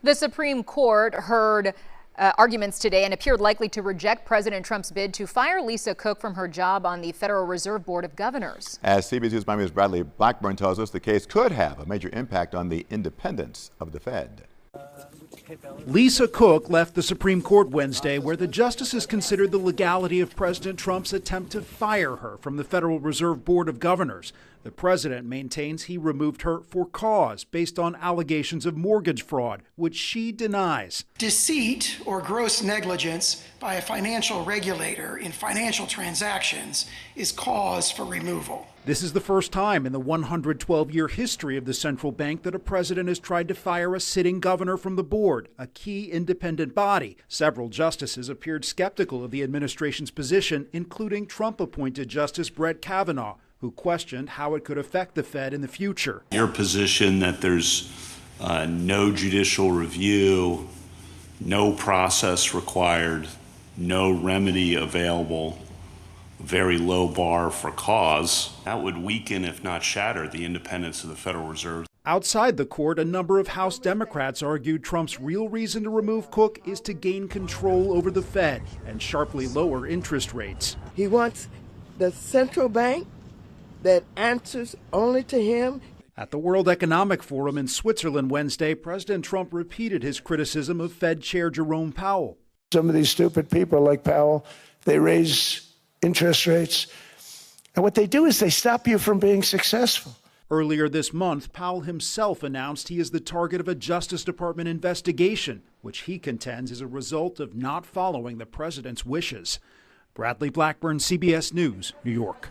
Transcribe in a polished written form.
The Supreme Court heard arguments today and appeared likely to reject President Trump's bid to fire Lisa Cook from her job on the Federal Reserve Board of Governors. As CBS News Bradley Blackburn tells us, the case could have a major impact on the independence of the Fed. Lisa Cook left the Supreme Court Wednesday, where the justices considered the legality of President Trump's attempt to fire her from the Federal Reserve Board of Governors. The president maintains he removed her for cause based on allegations of mortgage fraud, which she denies. Deceit or gross negligence by a financial regulator in financial transactions is cause for removal. This is the first time in the 112-year history of the central bank that a president has tried to fire a sitting governor from the board, a key independent body. Several justices appeared skeptical of the administration's position, including Trump-appointed Justice Brett Kavanaugh, who questioned how it could affect the Fed in the future. Your position that there's no judicial review, no process required, no remedy available, very low bar for cause, that would weaken, if not shatter, the independence of the Federal Reserve. Outside the court, a number of House Democrats argued Trump's real reason to remove Cook is to gain control over the Fed and sharply lower interest rates. He wants the central bank that answers only to him. At the World Economic Forum in Switzerland Wednesday, President Trump repeated his criticism of Fed Chair Jerome Powell. Some of these stupid people like Powell, they raise interest rates, and what they do is they stop you from being successful. Earlier this month, Powell himself announced he is the target of a Justice Department investigation, which he contends is a result of not following the president's wishes. Bradley Blackburn, CBS News, New York.